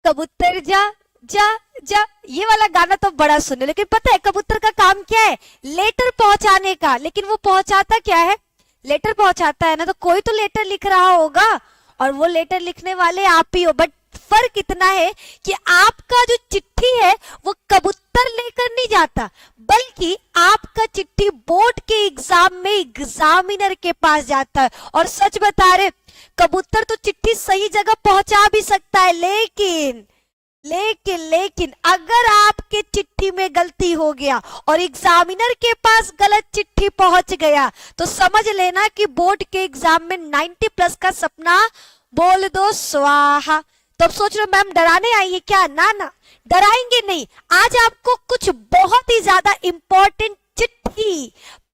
कबूतर जा जा जा, ये वाला गाना तो बड़ा सुने, लेकिन पता है कबूतर का काम क्या है? लेटर पहुंचाने का। लेकिन वो पहुंचाता क्या है? लेटर पहुंचाता है ना, तो कोई तो लेटर लिख रहा होगा और वो लेटर लिखने वाले आप ही हो। बट फर्क इतना है कि आपका जो चिट्ठी है वो कबूतर लेकर नहीं जाता, बल्कि आपका चिट्ठी बोर्ड के एग्जाम में एग्जामिनर के पास जाता है। और सच बता रहे, कबूतर तो चिट्ठी सही जगह पहुंचा भी सकता है, लेकिन लेकिन लेकिन अगर आपके चिट्ठी में गलती हो गया और एग्जामिनर के पास गलत चिट्ठी पहुंच गया, तो समझ लेना कि बोर्ड के एग्जाम में 90+ का सपना बोल दो स्वाहा। तो अब सोच रहे हो मैम डराने आई है क्या? ना ना, डराएंगे नहीं। आज आपको कुछ बहुत ही ज्यादा इंपॉर्टेंट चिट्ठी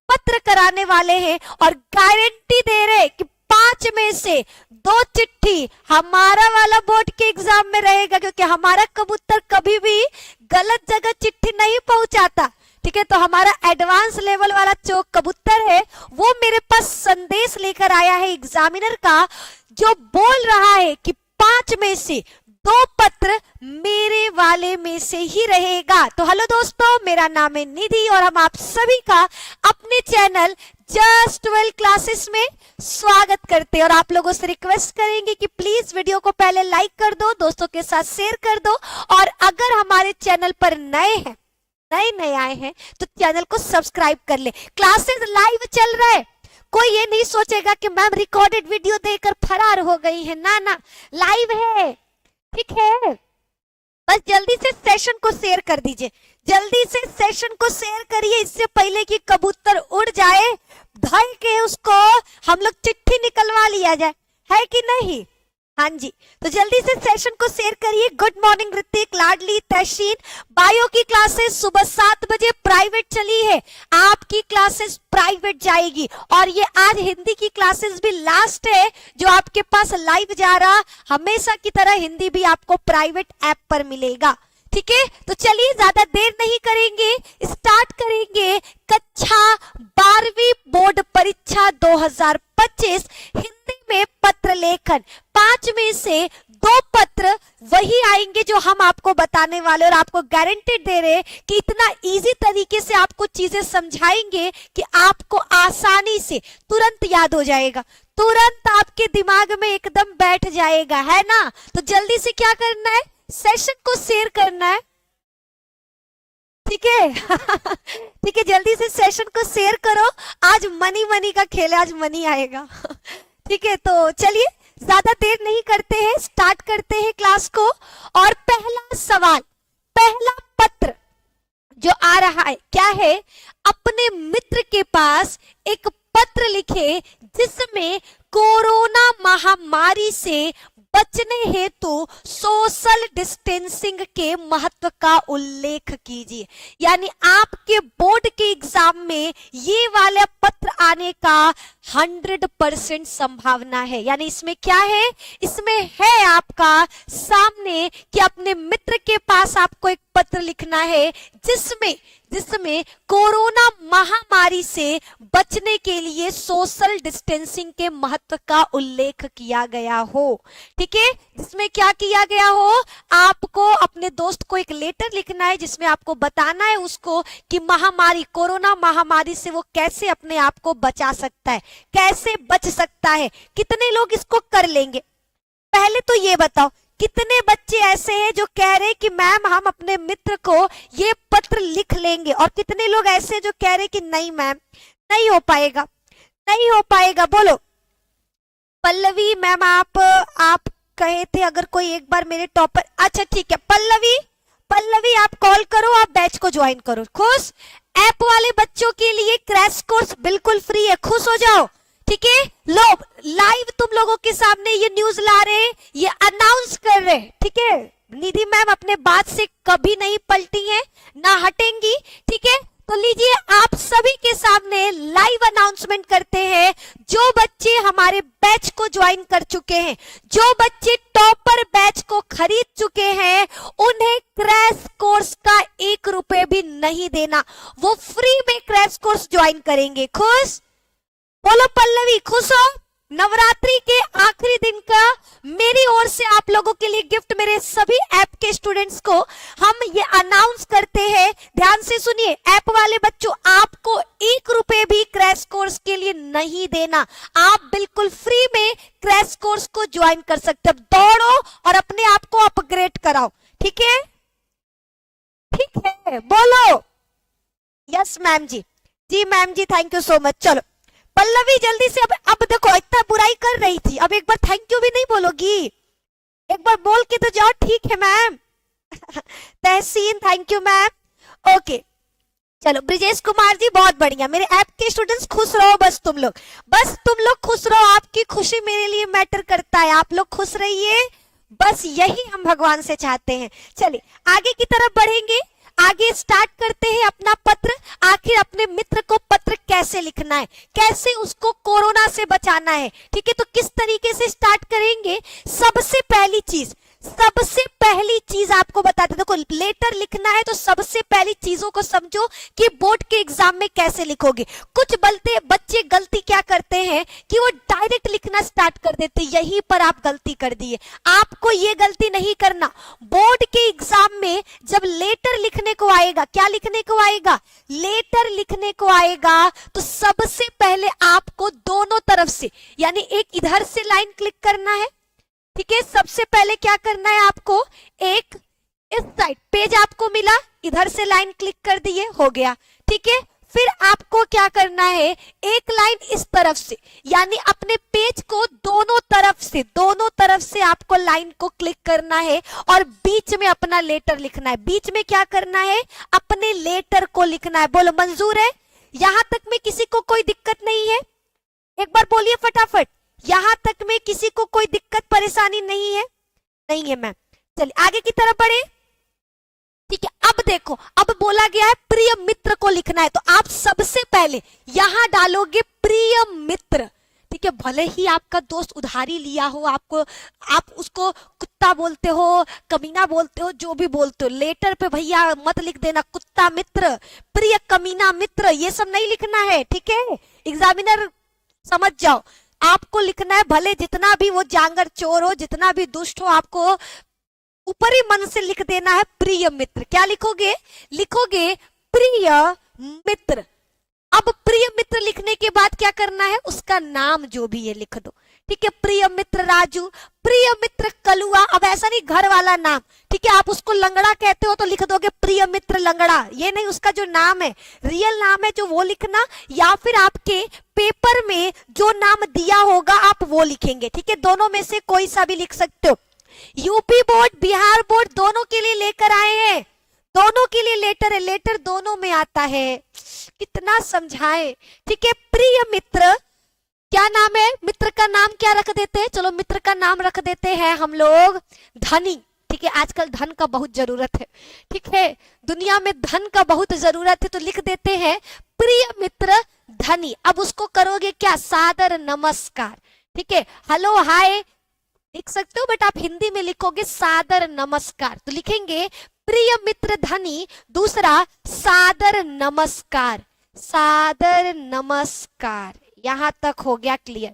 पत्र कराने वाले हैं और गारंटी दे रहे कि 5 में से 2 चिट्ठी हमारा वाला बोर्ड के एग्जाम में रहेगा, क्योंकि हमारा कबूतर कभी भी गलत जगह चिट्ठी नहीं पहुंचाता। ठीक है, तो हमारा एडवांस लेवल वाला जो कबूतर है वो मेरे पास संदेश लेकर आया है एग्जामिनर का, जो बोल रहा है कि 5 में से 2 पत्र मेरे वाले में से ही रहेगा। तो हेलो दोस्तों, मेरा नाम है निधि और हम आप सभी का अपने चैनल जस्ट वेल क्लासेस में स्वागत करते हैं। और आप लोगों से रिक्वेस्ट करेंगे कि प्लीज वीडियो को पहले लाइक कर दो, दोस्तों के साथ शेयर कर दो, और अगर हमारे चैनल पर नए आए हैं तो चैनल को सब्सक्राइब कर ले। क्लासेस लाइव चल रहा है, कोई ये नहीं सोचेगा कि मैम रिकॉर्डेड वीडियो देकर फरार हो गई है, ना ना, लाइव है। ठीक है, बस जल्दी से सेशन को शेयर कर दीजिए, जल्दी से सेशन को शेयर करिए, इससे पहले कि कबूतर उड़ जाए, धर के उसको हम लोग चिट्ठी निकलवा लिया जाए, है कि नहीं? हाँ जी, तो जल्दी से सेशन को शेयर करिए। गुड मॉर्निंग ऋतिक, लाडली, तहसीन। बायो की क्लासेस सुबह 7 बजे प्राइवेट चली है, आपकी क्लासेस प्राइवेट जाएगी। और ये आज हिंदी की क्लासेस भी लास्ट है जो आपके पास लाइव जा रहा, हमेशा की तरह हिंदी भी आपको प्राइवेट ऐप पर मिलेगा। ठीक है, तो चलिए ज्यादा देर नहीं करेंगे, स्टार्ट करेंगे कक्षा 12वीं बोर्ड परीक्षा 2025 हिंदी में पत्र लेखन। 5 में से 2 पत्र वही आएंगे जो हम आपको बताने वाले, और आपको गारंटी दे रहे कि इतना इजी तरीके से आपको चीजें समझाएंगे कि आपको आसानी से तुरंत याद हो जाएगा, तुरंत आपके दिमाग में एकदम बैठ जाएगा, है ना? तो जल्दी से क्या करना है, सेशन को शेयर करना है। ठीक है ठीक है, जल्दी से सेशन को शेयर करो। आज मनी का खेल है, आज मनी आएगा ठीक है, तो चलिए ज्यादा देर नहीं करते हैं, स्टार्ट करते हैं क्लास को। और पहला सवाल, पहला पत्र जो आ रहा है क्या है? अपने मित्र के पास एक पत्र लिखे जिसमें कोरोना महामारी से बचने हेतु सोशल डिस्टेंसिंग के महत्व का उल्लेख कीजिए। यानी आपके बोर्ड के एग्जाम में ये वाला पत्र आने का 100% संभावना है। यानी इसमें क्या है? इसमें है आपका सामने कि अपने मित्र के पास आपको एक पत्र लिखना है जिसमें कोरोना महामारी से बचने के लिए सोशल डिस्टेंसिंग के महत्व का उल्लेख किया गया हो। ठीक है, जिसमें क्या किया गया हो, आपको अपने दोस्त को एक लेटर लिखना है जिसमें आपको बताना है उसको कि महामारी, कोरोना महामारी से वो कैसे अपने आप को बचा सकता है, कैसे बच सकता है। कितने लोग इसको कर लेंगे? पहले तो ये बताओ, कितने बच्चे ऐसे हैं जो कह रहे कि मैम हम अपने मित्र को ये पत्र लिख लेंगे, और कितने लोग ऐसे जो कह रहे कि नहीं मैम नहीं हो पाएगा, नहीं हो पाएगा? बोलो। पल्लवी मैम आप कहे थे अगर कोई एक बार मेरे टॉपर, अच्छा ठीक है, पल्लवी आप कॉल करो, आप बैच को ज्वाइन करो। खुश? ऐप वाले बच्चों के लिए क्रैश कोर्स बिल्कुल फ्री है, खुश हो जाओ। ठीक है, लोग लाइव तुम लोगों के सामने ये न्यूज ला रहे, ये अनाउंस कर रहे। ठीक है, निधि मैम अपने बात से कभी नहीं पलटी हैं, ना हटेंगी। ठीक है, तो लीजिए आप सभी के सामने लाइव अनाउंसमेंट करते हैं। जो बच्चे हमारे बैच को ज्वाइन कर चुके हैं, जो बच्चे टॉपर बैच को खरीद चुके हैं, उन्हें क्रैश कोर्स का 1 रुपए भी नहीं देना, वो फ्री में क्रैश कोर्स ज्वाइन करेंगे। खुश? बोलो पल्लवी, खुश हो? नवरात्रि के आखिरी दिन का मेरी ओर से आप लोगों के लिए गिफ्ट, मेरे सभी ऐप के स्टूडेंट्स को हम ये अनाउंस करते हैं। ध्यान से सुनिए, ऐप वाले बच्चों, आपको 1 रुपए भी क्रैश कोर्स के लिए नहीं देना। आप बिल्कुल फ्री में क्रैश कोर्स को ज्वाइन कर सकते हो। दौड़ो और अपने आप को अपग्रेड कराओ, ठीक है? ठीक है, बोलो यस मैम जी। जी मैम जी, थैंक यू सो मच। चलो पल्लवी जल्दी से, अब देखो इतना बुराई कर रही थी, अब एक बार थैंक यू भी नहीं बोलोगी? एक बार बोल के तो जाओ, ठीक है ma'am. Tahseen, thank you ma'am. Okay चलो, ब्रिजेश कुमार जी बहुत बढ़िया। मेरे ऐप के स्टूडेंट्स खुश रहो, बस तुम लोग खुश रहो। आपकी खुशी मेरे लिए मैटर करता है, आप लोग खुश रहिए, बस यही हम भगवान से चाहते हैं। चलिए आगे की तरफ बढ़ेंगे, आगे स्टार्ट करते हैं अपना पत्र। आखिर अपने मित्र को पत्र कैसे लिखना है, कैसे उसको कोरोना से बचाना है, ठीक है? तो किस तरीके से स्टार्ट करेंगे? सबसे पहली चीज आपको बताते, देखो लेटर लिखना है तो सबसे पहली चीजों को समझो कि बोर्ड के एग्जाम में कैसे लिखोगे। कुछ बच्चे गलती क्या करते हैं कि वो डायरेक्ट लिखना स्टार्ट कर देते, यहीं पर आप गलती कर दिए। आपको ये गलती नहीं करना। बोर्ड के एग्जाम में जब लेटर लिखने को आएगा, क्या लिखने को आएगा? लेटर लिखने को आएगा, तो सबसे पहले आपको दोनों तरफ से, यानी एक इधर से लाइन क्लिक करना है, ठीक है? सबसे पहले क्या करना है आपको, एक इस साइड पेज आपको मिला, इधर से लाइन क्लिक कर दिए, हो गया, ठीक है? फिर आपको क्या करना है, एक लाइन इस तरफ से, यानी अपने पेज को दोनों तरफ से आपको लाइन को क्लिक करना है और बीच में अपना लेटर लिखना है। बीच में क्या करना है, अपने लेटर को लिखना है। बोलो मंजूर है? यहां तक में किसी को कोई दिक्कत नहीं है? एक बार बोलिए फटाफट, यहां तक में किसी को कोई दिक्कत परेशानी नहीं है? नहीं है मैम। चलिए आगे की तरफ बढ़े, ठीक है? अब देखो, अब बोला गया है प्रिय मित्र को लिखना है, तो आप सबसे पहले यहां डालोगे प्रिय मित्र, ठीक है? भले ही आपका दोस्त उधारी लिया हो, आप उसको कुत्ता बोलते हो, कमीना बोलते हो, जो भी बोलते हो, लेटर पे भैया मत लिख देना कुत्ता मित्र, प्रिय कमीना मित्र, ये सब नहीं लिखना है, ठीक है? एग्जामिनर समझ जाओ, आपको लिखना है, भले जितना भी वो जांगर चोर हो, जितना भी दुष्ट हो, आपको ऊपरी मन से लिख देना है प्रिय मित्र। क्या लिखोगे? लिखोगे प्रिय मित्र। अब प्रिय मित्र लिखने के बाद क्या करना है, उसका नाम जो भी है लिख दो, ठीक है? प्रिय मित्र राजू, प्रिय मित्र कलुआ। अब ऐसा नहीं घर वाला नाम, ठीक है? आप उसको लंगड़ा कहते हो तो लिख दोगे प्रिय मित्र लंगड़ा, ये नहीं, उसका जो नाम है, रियल नाम है जो, वो लिखना, या फिर आपके पेपर में जो नाम दिया होगा आप वो लिखेंगे, ठीक है? दोनों में से कोई सा भी लिख सकते हो। यूपी बोर्ड, बिहार बोर्ड दोनों के लिए लेकर आए हैं, दोनों के लिए लेटर है, लेटर दोनों में आता है, कितना समझाएं, ठीक है? प्रिय मित्र, क्या नाम है? मित्र का नाम क्या रख देते हैं? चलो मित्र का नाम रख देते हैं हम लोग धनी, ठीक है? आजकल धन का बहुत जरूरत है, ठीक है? दुनिया में धन का बहुत जरूरत है, तो लिख देते हैं प्रिय मित्र धनी। अब उसको करोगे क्या, सादर नमस्कार, ठीक है? हेलो हाय लिख सकते हो, बट आप हिंदी में लिखोगे सादर नमस्कार, तो लिखेंगे प्रिय मित्र धनी, दूसरा सादर नमस्कार, सादर नमस्कार। यहां तक हो गया क्लियर।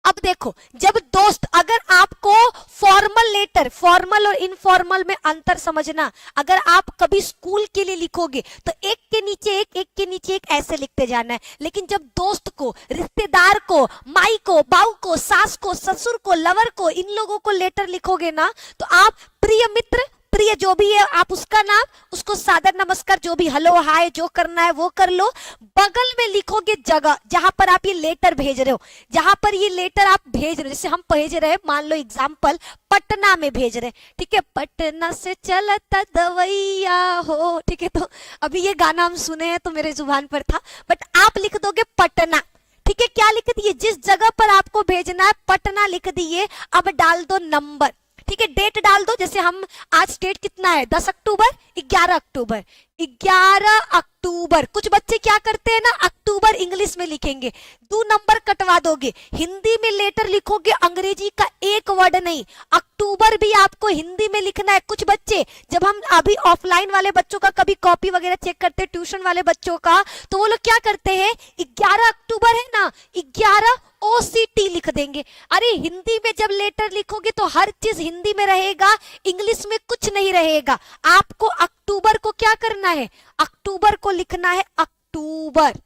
अब देखो, जब दोस्त, अगर आपको फॉर्मल लेटर, फॉर्मल और इनफॉर्मल में अंतर समझना, अगर आप कभी स्कूल के लिए लिखोगे तो एक के नीचे एक के नीचे एक ऐसे लिखते जाना है, लेकिन जब दोस्त को, रिश्तेदार को, माई को, बाऊ को, सास को, ससुर को, लवर को, इन लोगों को लेटर लिखोगे ना, तो आप प्रिय मित्र, प्रिय जो भी है आप उसका नाम, उसको सादर नमस्कार, जो भी हेलो हाय जो करना है वो कर लो। बगल में लिखोगे जगह जहां पर आप ये लेटर भेज रहे हो, जहां पर ये लेटर आप भेज रहे हो, जैसे हम भेज रहे हैं, मान लो एग्जाम्पल पटना में भेज रहे हैं, ठीक है? पटना से चलता दवैया हो, ठीक है? तो अभी ये गाना हम सुने हैं तो मेरे जुबान पर था, बट आप लिख दोगे पटना, ठीक है? क्या लिख दिए, जिस जगह पर आपको भेजना है पटना लिख दिए। अब डाल दो नंबर, ठीक है? डेट डाल दो, जैसे हम आज डेट कितना है, 10 अक्टूबर, 11 अक्टूबर, 11 अक्टूबर। कुछ बच्चे क्या करते हैं ना, अक्टूबर इंग्लिश में लिखेंगे, 2 नंबर कटवा दोगे। हिंदी में लेटर लिखोगे, अंग्रेजी का एक वर्ड नहीं, अक्टूबर भी आपको हिंदी में लिखना है। कुछ बच्चे, जब हम अभी ऑफलाइन वाले बच्चों का कभी कॉपी वगैरह चेक करते हैं, ट्यूशन वाले बच्चों का, तो वो लोग क्या करते हैं, 11 अक्टूबर है ना, 11 OCT लिख देंगे। अरे हिंदी में जब लेटर लिखोगे तो हर चीज हिंदी में रहेगा, इंग्लिश में कुछ नहीं रहेगा। आपको अक्टूबर को क्या करना है, अक्टूबर को लिखना है अक्टूबर,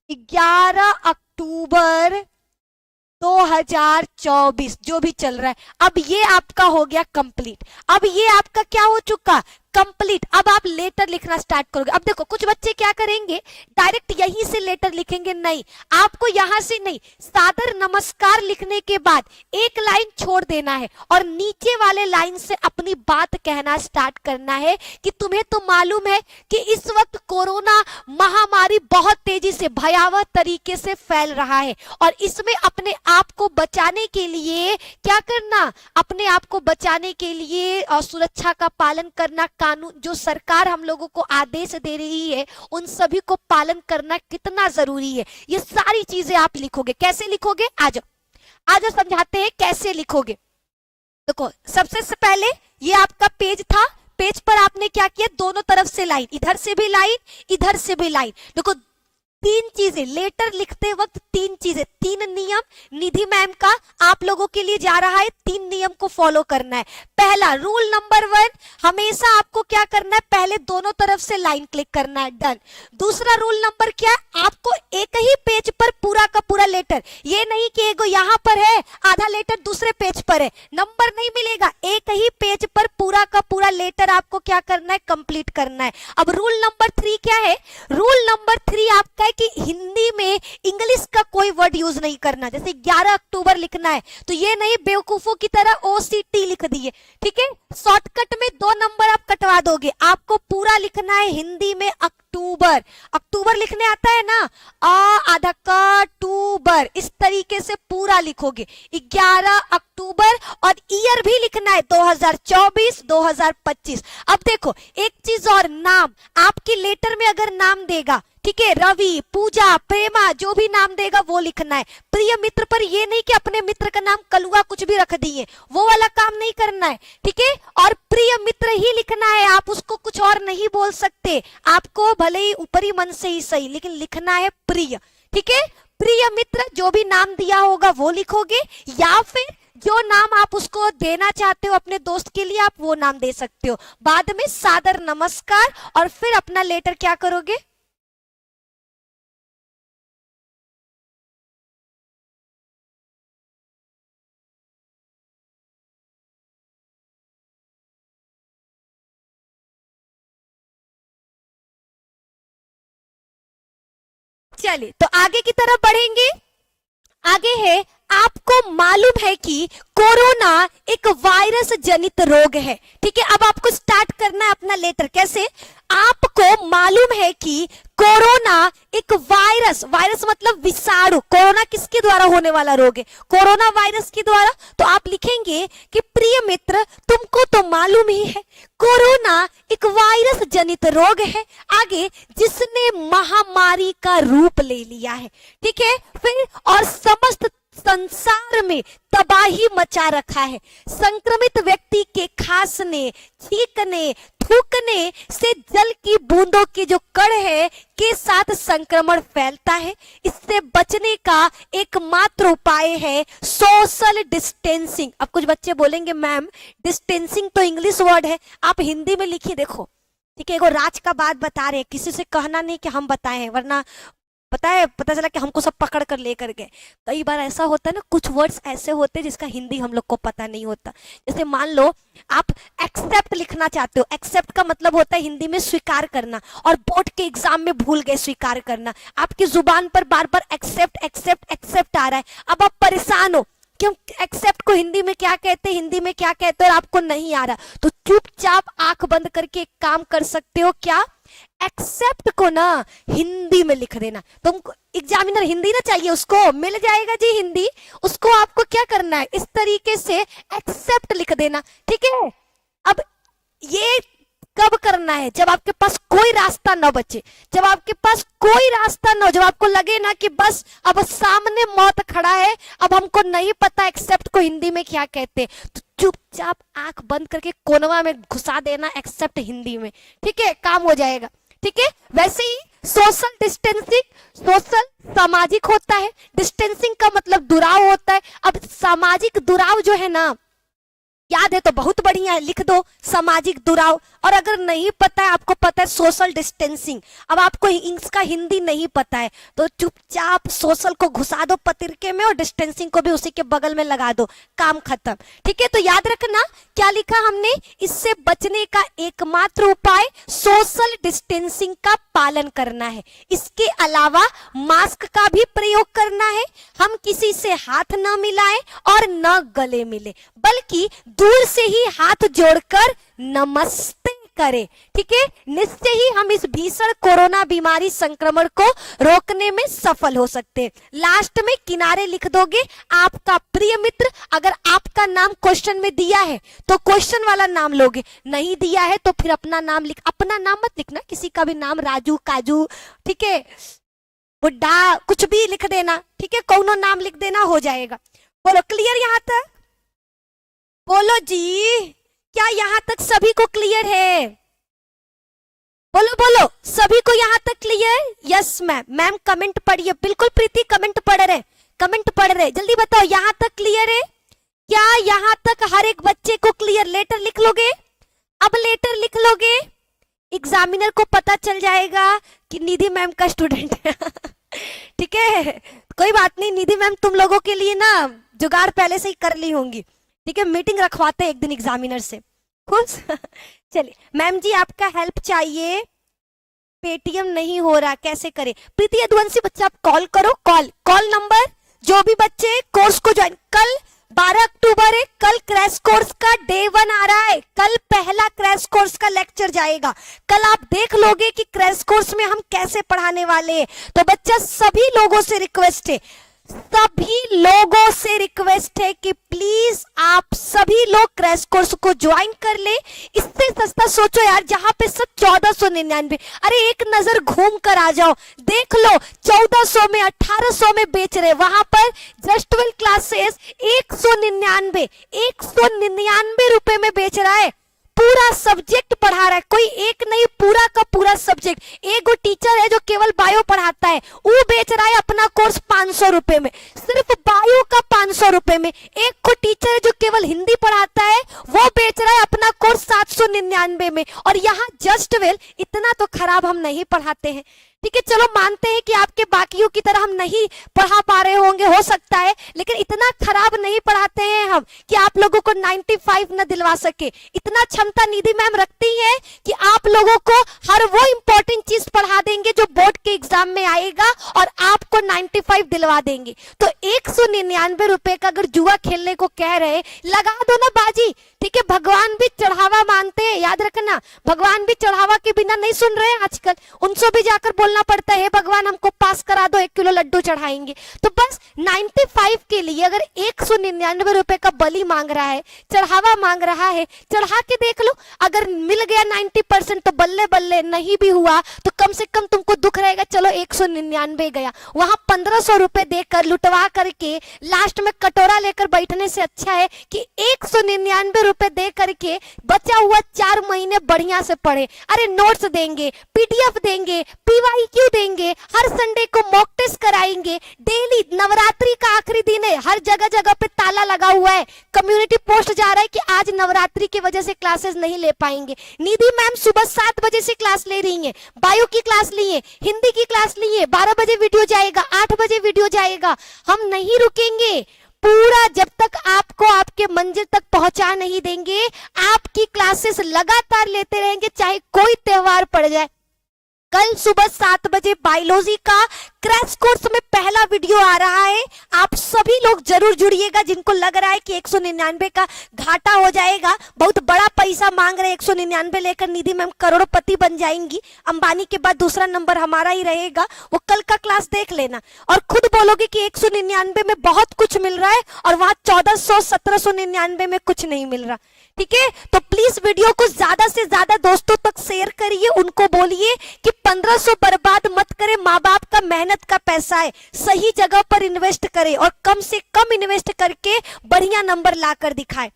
11 अक्टूबर 2024 जो भी चल रहा है। अब ये आपका हो गया कंप्लीट। अब ये आपका क्या हो चुका, कंप्लीट। अब आप लेटर लिखना स्टार्ट करोगे। अब देखो कुछ बच्चे क्या करेंगे, डायरेक्ट यहीं से लेटर लिखेंगे, नहीं, आपको यहां से नहीं, सादर नमस्कार लिखने के बाद एक लाइन छोड़ देना है और नीचे वाले लाइन से अपनी बात कहना स्टार्ट करना है कि तुम्हें तो मालूम है कि इस वक्त कोरोना महामारी बहुत तेजी से भयावह तरीके से फैल रहा है और इसमें अपने आप को बचाने के लिए क्या करना, अपने आप को बचाने के लिए और सुरक्षा का पालन करना, कानून जो सरकार हम लोगों को आदेश दे रही है उन सभी को पालन करना कितना जरूरी है। ये सारी चीजें आप लिखोगे। कैसे लिखोगे, आज समझाते हैं कैसे लिखोगे। देखो सबसे से पहले ये आपका पेज था, पेज पर आपने क्या किया, दोनों तरफ से लाइन, इधर से भी लाइन, इधर से भी लाइन। देखो तीन चीजें लेटर लिखते वक्त, तीन चीजें, तीन नियम निधि मैम का आप लोगों के लिए जा रहा है। तीन नियम को फॉलो करना है। पहला रूल नंबर 1, हमेशा आपको क्या करना है, पहले दोनों तरफ से लाइन क्लिक करना है, डन। दूसरा रूल नंबर क्या, आपको एक ही पेज पर पूरा का पूरा लेटर, ये नहीं कि एगो यहाँ पर है आधा लेटर दूसरे पेज पर है, नंबर नहीं मिलेगा, एक ही पेज पर पूरा का पूरा लेटर आपको क्या करना है, कंप्लीट करना है। अब रूल नंबर 3 क्या है, रूल नंबर 3 आपका कि हिंदी में इंग्लिश का कोई वर्ड यूज नहीं करना। जैसे 11 अक्टूबर लिखना है तो ये नहीं बेवकूफों की तरह OCT लिख दिए, ठीक है, शॉर्टकट में 2 नंबर आप कटवा दोगे। आपको पूरा लिखना है हिंदी में अक्टूबर, अक्टूबर लिखने आता है ना, आधा का टूबर, इस तरीके से पूरा लिखोगे 11 अक्टूबर और ईयर भी लिखना है 2024 2025। अब देखो एक चीज और, नाम आपकी लेटर में अगर नाम देगा, ठीक है, रवि, पूजा, प्रेमा, जो भी नाम देगा वो लिखना है। प्रिय मित्र पर ये नहीं कि अपने मित्र का नाम कलुआ कुछ भी रख दिए, वो वाला काम नहीं करना है, ठीक है, और प्रिय मित्र ही लिखना है, आप उसको कुछ और नहीं बोल सकते। आपको भले ही ऊपरी मन से ही सही, लेकिन लिखना है प्रिय, ठीक है। प्रिय मित्र जो भी नाम दिया होगा वो लिखोगे, या फिर जो नाम आप उसको देना चाहते हो अपने दोस्त के लिए आप वो नाम दे सकते हो। बाद में सादर नमस्कार और फिर अपना लेटर क्या करोगे, चलिए तो आगे की तरफ बढ़ेंगे। आगे है, आपको मालूम है कि कोरोना एक वायरस जनित रोग है, ठीक है। अब आपको स्टार्ट करना है अपना लेटर, कैसे, आपको मालूम है कि कोरोना एक वायरस, वायरस मतलब विषाणु, कोरोना किसके द्वारा होने वाला रोग है, कोरोना वायरस के द्वारा। तो आप लिखेंगे कि प्रिय मित्र तुमको तो मालूम ही है कोरोना एक वायरस जनित रोग है, आगे जिसने महामारी का रूप ले लिया है, ठीक है। फिर और समस्त संसार में तबाही मचा रखा है। संक्रमित व्यक्ति के खांसने, छींकने, थूकने से जल की बूंदों के जो कण है के साथ संक्रमण फैलता है। इससे बचने का एकमात्र उपाय है सोशल डिस्टेंसिंग। अब कुछ बच्चे बोलेंगे मैम डिस्टेंसिंग तो इंग्लिश वर्ड है, आप हिंदी में लिखिए। देखो ठीक है, एगो राज का बात बता रहे हैं, किसी से कहना नहीं कि हम बताए हैं, वरना पता चला कि हमको सब पकड़ कर लेकर गए। कई बार ऐसा होता है ना, कुछ वर्ड्स ऐसे होते हैं जिसका हिंदी हम लोग को पता नहीं होता। जैसे मान लो आप एक्सेप्ट लिखना चाहते हो, एक्सेप्ट का मतलब होता है हिंदी में स्वीकार करना, और बोर्ड के एग्जाम में भूल गए स्वीकार करना, आपकी जुबान पर बार बार एक्सेप्ट एक्सेप्ट एक्सेप्ट आ रहा है, अब आप परेशान हो क्यों, एक्सेप्ट को हिंदी में क्या कहते हैं, हिंदी में क्या कहते हैं और आपको नहीं आ रहा, तो चुपचाप आंख बंद करके एक काम कर सकते हो, क्या, एक्सेप्ट को ना हिंदी में लिख देना। तुमको एग्जामिनर हिंदी ना चाहिए, उसको मिल जाएगा जी हिंदी, उसको आपको क्या करना है, इस तरीके से एक्सेप्ट लिख देना, ठीक है। अब ये कब करना है, जब आपके पास कोई रास्ता न बचे, जब आपके पास कोई रास्ता न हो, जब आपको लगे ना कि बस अब सामने मौत खड़ा है, अब हमको नहीं पता एक्सेप्ट को हिंदी में क्या कहते, तो चुपचाप आंख बंद करके कोनवा में घुसा देना एक्सेप्ट हिंदी में, ठीक है, काम हो जाएगा, ठीक है। वैसे ही सोशल डिस्टेंसिंग, सोशल सामाजिक होता है, डिस्टेंसिंग का मतलब दुराव होता है। अब सामाजिक दुराव जो है ना, याद है तो बहुत बढ़िया है, लिख दो सामाजिक दुराव। और अगर नहीं पता है, आपको पता है सोशल डिस्टेंसिंग, अब आपको इसका हिंदी नहीं पता है तो चुपचाप सोशल को घुसा दो पतिरके में और डिस्टेंसिंग को भी उसी के बगल में लगा दो, काम खत्म। ठीक है, तो याद रखना क्या लिखा हमने, इससे बचने का एकमात्र उपाय सोशल डिस्टेंसिंग का पालन करना है। इसके अलावा मास्क का भी प्रयोग करना है। हम किसी से हाथ न मिलाएं और न गले मिले, बल्कि दूर से ही हाथ जोड़कर नमस्ते करें। ठीक है, निश्चय ही हम इस भीषण कोरोना बीमारी संक्रमण को रोकने में सफल हो सकते हैं। लास्ट में किनारे लिख दोगे आपका प्रिय मित्र। अगर आपका नाम क्वेश्चन में दिया है तो क्वेश्चन वाला नाम लोगे, नहीं दिया है तो फिर अपना नाम लिख, अपना नाम मत लिखना, किसी का भी नाम, राजू, काजू, ठीक है, बुड्ढा, कुछ भी लिख देना। ठीक है, कौनो नाम लिख देना, हो जाएगा। बोलो क्लियर यहां तक? बोलो जी, क्या यहां तक सभी को क्लियर है? बोलो बोलो, सभी को यहां तक clear? Yes ma'am. Ma'am comment पढ़िए, बिल्कुल प्रीति कमेंट पढ़ रहे, कमेंट पढ़ रहे, जल्दी बताओ यहां तक क्लियर है? क्या यहां तक हर एक बच्चे को क्लियर? लेटर लिख लोगे? अब लेटर लिख लोगे, एग्जामिनर को पता चल जाएगा कि निधि मैम का स्टूडेंट है। ठीक है, कोई बात नहीं, निधि मैम तुम लोगों के लिए ना जुगाड़ पहले से ही कर ली होंगी। ठीक है, मीटिंग रखवाते एक दिन एग्जामिनर से, खुश। चलिए मैम जी, आपका हेल्प चाहिए, पेटीएम नहीं हो रहा, कैसे करें? प्रीति यदुवंशी बच्चा आप कॉल करो, कॉल नंबर, जो भी बच्चे कोर्स को ज्वाइन, कल 12 अक्टूबर है, कल क्रैश कोर्स का डे 1 आ रहा है, कल पहला क्रैश कोर्स का लेक्चर जाएगा। कल आप देख लोगे कि क्रैश कोर्स में हम कैसे पढ़ाने वाले हैं। तो बच्चा सभी लोगों से रिक्वेस्ट है, सभी लोगों से रिक्वेस्ट है कि प्लीज आप सभी लोग क्रैश कोर्स को ज्वाइन कर ले। इससे सस्ता सोचो यार, जहां पे सब 1499, अरे एक नजर घूम कर आ जाओ, देख लो 1400 में 1800 में बेच रहे, वहां पर जस्ट वेल क्लासेस 199 रुपए में बेच रहा है। पूरा सब्जेक्ट पढ़ा रहा है, कोई एक नहीं, पूरा का पूरा सब्जेक्ट। एक वो टीचर है जो केवल बायो पढ़ाता है, वो बेच रहा है अपना कोर्स 500 रुपए में, सिर्फ बायो का 500 रुपए में। एक को टीचर है जो केवल हिंदी पढ़ाता है, वो बेच रहा है अपना कोर्स 799 में। और यहाँ जस्ट वेल इतना तो खराब हम नहीं पढ़ाते हैं। ठीक है, चलो मानते हैं कि आपके बाकियों की तरह हम नहीं पढ़ा पा रहे होंगे, हो सकता है, लेकिन इतना खराब नहीं पढ़ाते हैं हम कि आप लोगों को 95 न दिलवा सके। इतना क्षमता निधि मैम रखती है कि आप लोगों को हर वो इंपॉर्टेंट चीज पढ़ा देंगे जो बोर्ड के एग्जाम में आएगा और आपको 95 दिलवा देंगे। तो 199 रुपए का अगर जुआ खेलने को कह रहे, लगा दो ना बाजी। ठीक है, भगवान भी चढ़ावा मानते हैं, याद रखना, भगवान भी चढ़ावा के बिना नहीं सुन रहे हैं आजकल, उनसे भी जाकर बोलना पड़ता है भगवान हमको पास करा दो, 1 किलो लड्डू चढ़ाएंगे। तो बस 95 के लिए अगर 199 रुपए का बलि मांग रहा है, चढ़ावा मांग रहा है, चढ़ा के देख लो। अगर मिल गया 90% तो बल्ले बल्ले, नहीं भी हुआ तो कम से कम तुमको दुख रहेगा, चलो 199 गया। वहां 1500 रुपए देकर लुटवा करके लास्ट में कटोरा लेकर बैठने से अच्छा है कि 199 रुपए दे करके बचा हुआ 4 महीने बढ़िया से पढ़े। अरे नोट्स देंगे, पीडीएफ देंगे, पीवाईक्यू देंगे, हर संडे को मॉक टेस्ट कराएंगे, डेली। नवरात्रि का आखिरी दिन है, हर जगह जगह पे ताला लगा हुआ है, कम्युनिटी पोस्ट जा रहा है कि आज नवरात्रि की वजह से क्लासेस नहीं ले पाएंगे। निधि मैम सुबह 7 बजे से क्लास ले रही हैं, बायो की क्लास ली है, हिंदी की क्लास ली है, 12 बजे वीडियो जाएगा, 8 बजे वीडियो जाएगा। हम नहीं रुकेंगे पूरा जब तक आपको आपके मंजिल तक पहुंचा नहीं देंगे। आपकी क्लासेस लगातार लेते रहेंगे, चाहे कोई त्योहार पड़ जाए। कल सुबह 7 बजे बायोलॉजी का क्रैश कोर्स में पहला वीडियो आ रहा है, आप सभी लोग जरूर जुड़िएगा। जिनको लग रहा है कि 199 का घाटा हो जाएगा, बहुत बड़ा पैसा मांग रहे, 199 लेकर निधि मैम करोड़पति बन जाएंगी, अंबानी के बाद दूसरा नंबर हमारा ही रहेगा, वो कल का क्लास देख लेना और खुद बोलोगे कि 199 में बहुत कुछ मिल रहा है और वहां 1400-1799 में कुछ नहीं मिल रहा। ठीक है, तो प्लीज वीडियो को ज्यादा से ज्यादा दोस्तों तक शेयर करिए, उनको बोलिए कि 1500 बर्बाद मत करें, माँ बाप का मेहनत का पैसा है, सही जगह पर इन्वेस्ट करें और कम से कम इन्वेस्ट करके बढ़िया नंबर ला कर दिखाएं।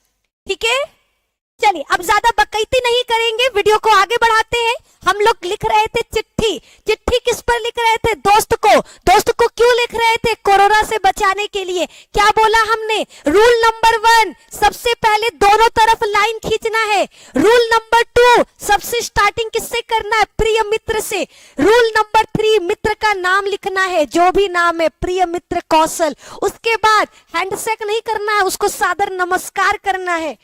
ठीक है, चलिए अब ज्यादा बकैती नहीं करेंगे, वीडियो को आगे बढ़ाते हैं। हम लोग लिख रहे थे चिट्ठी, चिट्ठी किस पर लिख रहे थे? दोस्त को। दोस्त को क्यों लिख रहे थे? कोरोना से बचाने के लिए। क्या बोला हमने? रूल नंबर 1, सबसे पहले दोनों तरफ लाइन खींचना है। रूल नंबर 2, सबसे स्टार्टिंग किससे करना है? प्रिय मित्र से। रूल नंबर 3, मित्र का नाम लिखना है, जो भी नाम है, प्रिय मित्र कौशल। उसके बाद हैंडशेक नहीं करना है, उसको सादर नमस्कार करना है।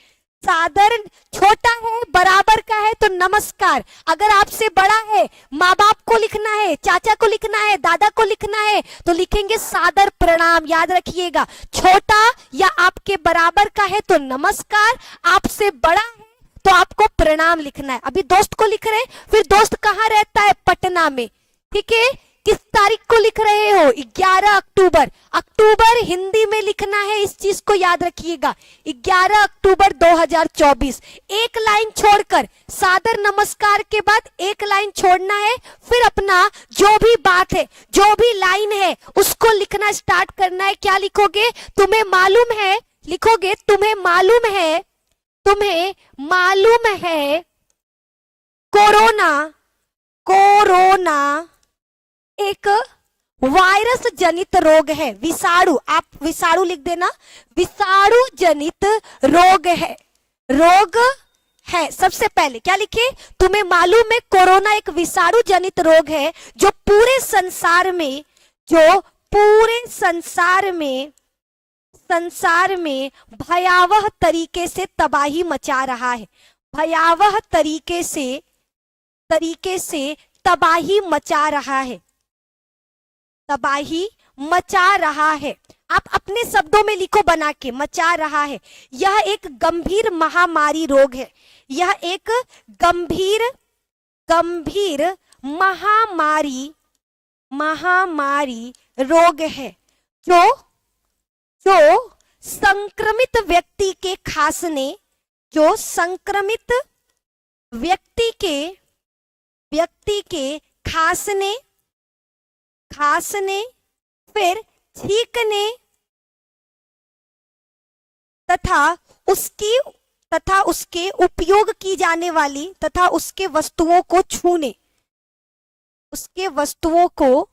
सादर छोटा है, बराबर का है तो नमस्कार। अगर आपसे बड़ा है, माँ बाप को लिखना है, चाचा को लिखना है, दादा को लिखना है, तो लिखेंगे सादर प्रणाम। याद रखिएगा, छोटा या आपके बराबर का है तो नमस्कार, आपसे बड़ा है तो आपको प्रणाम लिखना है। अभी दोस्त को लिख रहे हैं, फिर दोस्त कहाँ रहता है? पटना में। ठीक है, किस तारीख को लिख रहे हो? 11 अक्टूबर। अक्टूबर हिंदी में लिखना है, इस चीज को याद रखिएगा, 11 अक्टूबर 2024। एक लाइन छोड़कर, सादर नमस्कार के बाद एक लाइन छोड़ना है, फिर अपना जो भी बात है, जो भी लाइन है, उसको लिखना स्टार्ट करना है। क्या लिखोगे? तुम्हें मालूम है, लिखोगे तुम्हें मालूम है, तुम्हें मालूम है कोरोना, कोरोना एक वायरस जनित रोग है। विषाणु, आप विषाणु लिख देना, विषाणु जनित रोग है, रोग है। सबसे पहले क्या लिखे? तुम्हें मालूम है कोरोना एक विषाणु जनित रोग है जो पूरे संसार में, जो पूरे संसार में भयावह तरीके से तबाही मचा रहा है। भयावह तरीके से तबाही मचा रहा है, तबाही मचा रहा है। आप अपने शब्दों में लिखो बना के, मचा रहा है। यह एक गंभीर महामारी रोग है, यह एक गंभीर महामारी रोग है जो संक्रमित व्यक्ति के खांसने, जो संक्रमित व्यक्ति के खांसने, फिर छींकने तथा उसके उपयोग की जाने वाली तथा उसके वस्तुओं को छूने, उसके वस्तुओं को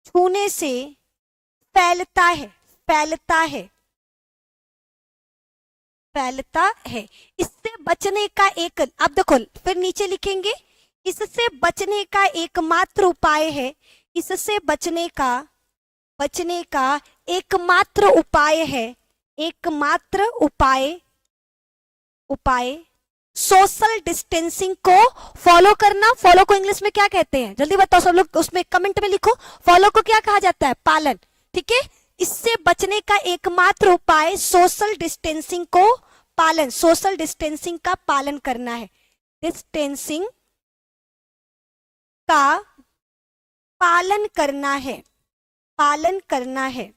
छूने से फैलता है। इससे बचने का एक, अब देखो फिर नीचे लिखेंगे, इससे बचने का एकमात्र उपाय है, इससे बचने का एकमात्र उपाय है, एकमात्र उपाय सोशल डिस्टेंसिंग को फॉलो करना। फॉलो को इंग्लिश में क्या कहते हैं? जल्दी बताओ सब लोग, उसमें कमेंट में लिखो। फॉलो को क्या कहा जाता है? पालन। ठीक है, इससे बचने का एकमात्र उपाय सोशल डिस्टेंसिंग को पालन, सोशल डिस्टेंसिंग का पालन करना है। डिस्टेंसिंग का पालन करना है।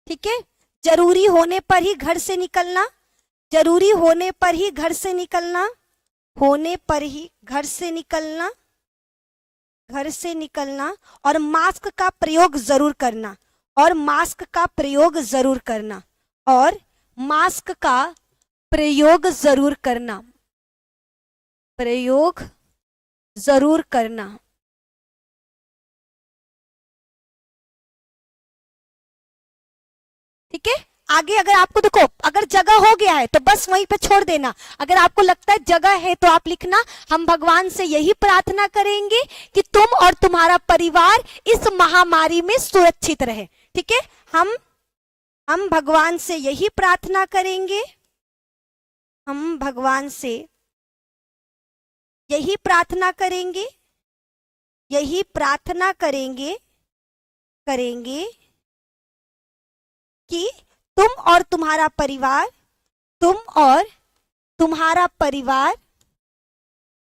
ठीक है, जरूरी होने पर ही घर से निकलना, जरूरी होने पर ही घर से निकलना, होने पर ही घर से निकलना, और मास्क का प्रयोग जरूर करना, और मास्क का प्रयोग जरूर करना, और मास्क का प्रयोग जरूर करना, प्रयोग जरूर करना। ठीक है, आगे अगर आपको देखो, अगर जगह हो गया है तो बस वहीं पे छोड़ देना। अगर आपको लगता है जगह है तो आप लिखना, हम भगवान से यही प्रार्थना करेंगे कि तुम और तुम्हारा परिवार इस महामारी में सुरक्षित रहे। ठीक है, हम भगवान से यही प्रार्थना करेंगे, हम भगवान से यही प्रार्थना करेंगे, यही प्रार्थना करेंगे कि तुम और तुम्हारा परिवार,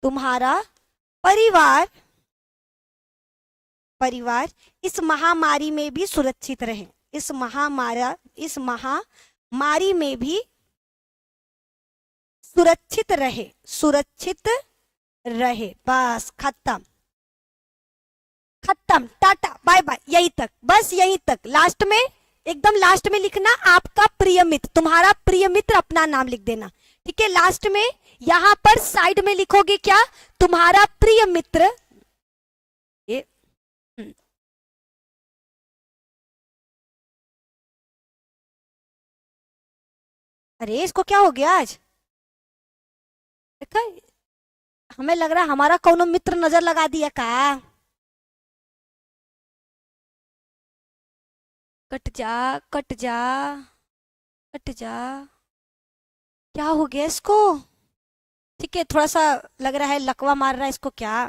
तुम्हारा परिवार इस महामारी में भी सुरक्षित रहे, इस महामारी में भी सुरक्षित रहे। बस खत्म, टाटा बाय बाय, यही तक, बस यही तक। लास्ट में एकदम लास्ट में लिखना आपका प्रिय मित्र, तुम्हारा प्रिय मित्र, अपना नाम लिख देना। ठीक है, लास्ट में यहां पर साइड में लिखोगे क्या, तुम्हारा प्रिय मित्र। ये अरे इसको क्या हो गया आज, देखा, हमें लग रहा है हमारा कौनो मित्र नजर लगा दिया का। कट जा, कट जा, कट जा, क्या हो गया इसको। ठीक है, थोड़ा सा लग रहा है लकवा मार रहा है इसको क्या।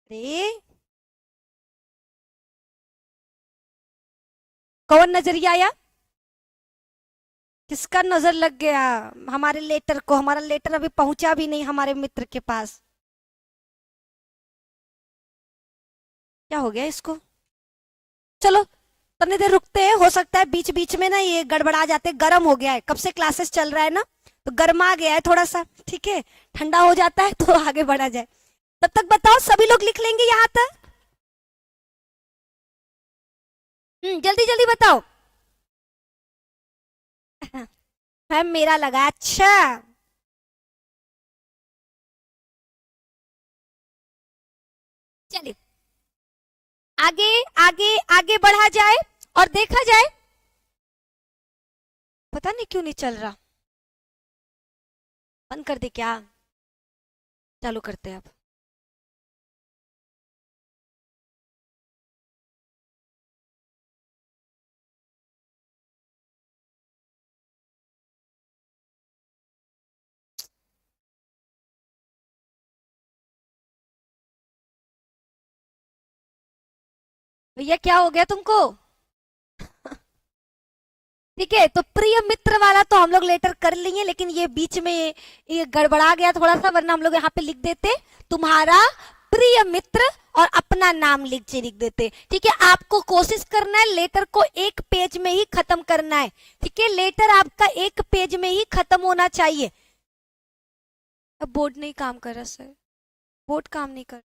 अरे कौन नजरिया आया, किसका नजर लग गया हमारे लेटर को, हमारा लेटर अभी पहुंचा भी नहीं हमारे मित्र के पास। क्या हो गया इसको, चलो तने देर रुकते हैं, हो सकता है बीच बीच में ना ये गड़बड़ा जाते, गर्म हो गया है, कब से क्लासेस चल रहा है ना, तो गर्मा गया है थोड़ा सा। ठीक है, ठंडा हो जाता है तो आगे बढ़ा जाए। तब तक बताओ सभी लोग लिख लेंगे यहाँ तक। जल्दी जल्दी बताओ। है मेरा लगा, अच्छा चलिए आगे आगे आगे बढ़ा जाए और देखा जाए। पता नहीं क्यों नहीं चल रहा, बंद कर दे क्या, चालू करते हैं अब। भैया क्या हो गया तुमको। ठीक है, तो प्रिय मित्र वाला तो हम लोग लेटर कर लिए, लेकिन ये बीच में ये गड़बड़ा गया थोड़ा सा, वरना हम लोग यहाँ पे लिख देते तुम्हारा प्रिय मित्र और अपना नाम लिख देते। ठीक है, आपको कोशिश करना है लेटर को एक पेज में ही खत्म करना है। ठीक है, लेटर आपका एक पेज में ही खत्म होना चाहिए। अब बोर्ड नहीं काम कर रहा सर, बोर्ड काम नहीं कर।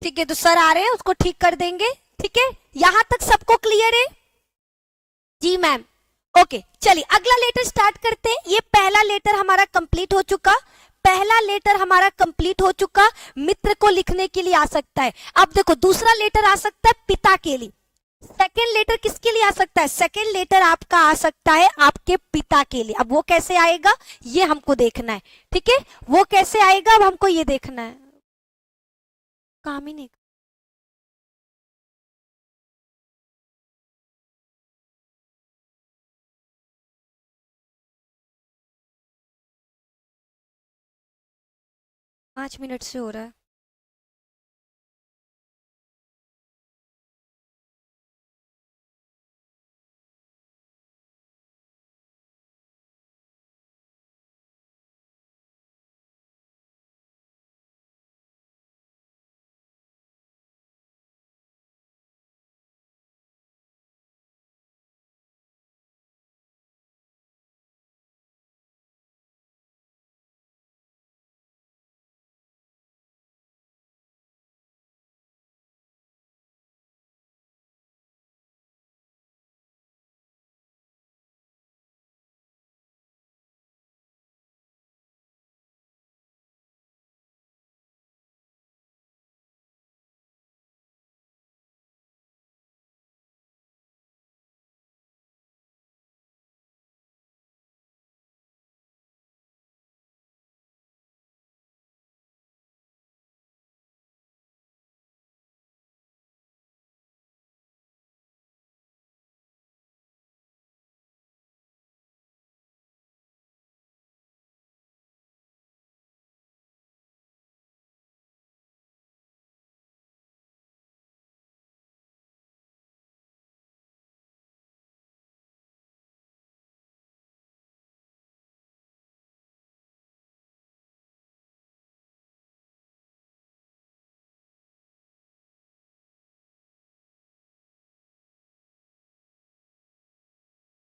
ठीक है, तो सर आ रहे हैं, उसको ठीक कर देंगे। ठीक है, यहां तक सबको क्लियर है। जी मैम, ओके चलिए अगला लेटर स्टार्ट करते हैं। ये पहला लेटर हमारा कंप्लीट हो चुका, पहला लेटर हमारा कंप्लीट हो चुका, मित्र को लिखने के लिए आ सकता है। अब देखो दूसरा लेटर आ सकता है पिता के लिए। सेकेंड लेटर किसके लिए आ सकता है, सेकेंड लेटर आपका आ सकता है आपके पिता के लिए। अब वो कैसे आएगा ये हमको देखना है। ठीक है, वो कैसे आएगा अब हमको ये देखना है, काम ही नहीं। 5 मिनट से हो रहा है।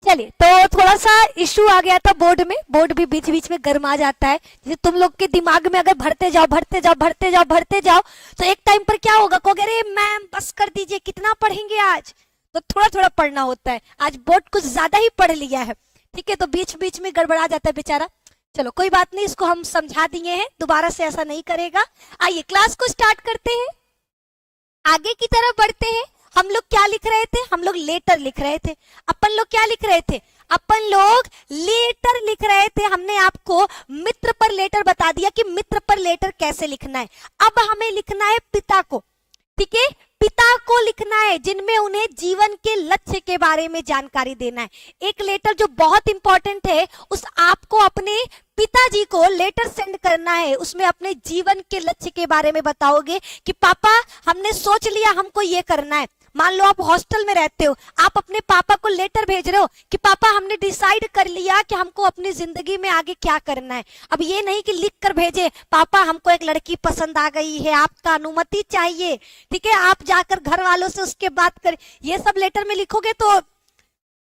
चलिए, तो थोड़ा सा इश्यू आ गया था बोर्ड में, बोर्ड भी बीच बीच में गर्मा जाता है। जैसे तुम लोग के दिमाग में अगर भरते जाओ भरते जाओ भरते जाओ भरते जाओ, तो एक टाइम पर क्या होगा, कहोगे अरे मैम बस कर दीजिए, कितना पढ़ेंगे आज। तो थोड़ा थोड़ा पढ़ना होता है, आज बोर्ड कुछ ज्यादा ही पढ़ लिया है, ठीक है, तो बीच बीच में गड़बड़ा जाता है बेचारा। चलो कोई बात नहीं, इसको हम समझा दिए हैं, दोबारा से ऐसा नहीं करेगा। आइए क्लास को स्टार्ट करते हैं, आगे की तरफ बढ़ते हैं। हम लोग क्या लिख रहे थे, हम लोग लेटर लिख रहे थे। अपन लोग क्या लिख रहे थे, अपन लोग लेटर लिख रहे थे। हमने आपको मित्र पर लेटर बता दिया कि मित्र पर लेटर कैसे लिखना है। अब हमें लिखना है पिता को, ठीक है, पिता को लिखना है, जिनमें उन्हें जीवन के लक्ष्य के बारे में जानकारी देना है। एक लेटर जो बहुत इंपॉर्टेंट है, उस आपको अपने पिताजी को लेटर सेंड करना है, उसमें अपने जीवन के लक्ष्य के बारे में बताओगे कि पापा हमने सोच लिया हमको ये करना है। मान लो आप हॉस्टल में रहते हो, आप अपने पापा को लेटर भेज रहे हो कि पापा हमने डिसाइड कर लिया कि हमको अपनी जिंदगी में आगे क्या करना है। अब ये नहीं कि लिख कर भेजे, पापा हमको एक लड़की पसंद आ गई है, आपका अनुमति चाहिए, ठीक है, आप जाकर घर वालों से उसके बात कर, ये सब लेटर में लिखोगे तो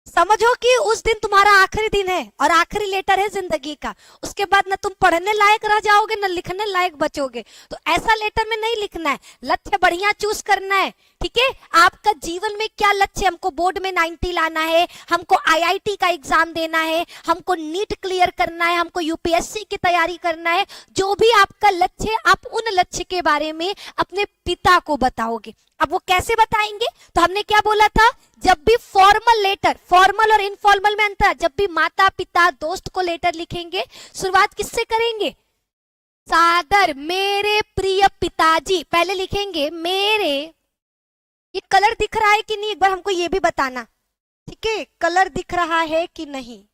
समझो कि उस दिन तुम्हारा आखिरी दिन है और आखिरी लेटर है जिंदगी का। उसके बाद ना तुम पढ़ने लायक रह जाओगे ना लिखने लायक बचोगे। तो ऐसा लेटर में नहीं लिखना है, लक्ष्य बढ़िया चूज करना है, ठीक है। आपका जीवन में क्या लक्ष्य, हमको बोर्ड में 90 लाना है, हमको आईआईटी का एग्जाम देना है, हमको नीट क्लियर करना है, हमको यूपीएससी की तैयारी करना है। जो भी आपका लक्ष्य है, आप उन लक्ष्य के बारे में अपने पिता को बताओगे। अब वो कैसे बताएंगे, तो हमने क्या बोला था, जब भी फॉर्मल लेटर, फॉर्मल और इनफॉर्मल में अंतर, जब भी माता पिता दोस्त को लेटर लिखेंगे, शुरुआत किससे करेंगे, सादर मेरे प्रिय पिताजी, पहले लिखेंगे मेरे। ये कलर दिख रहा है कि नहीं, एक बार हमको ये भी बताना, ठीक है, कलर दिख रहा है कि नहीं।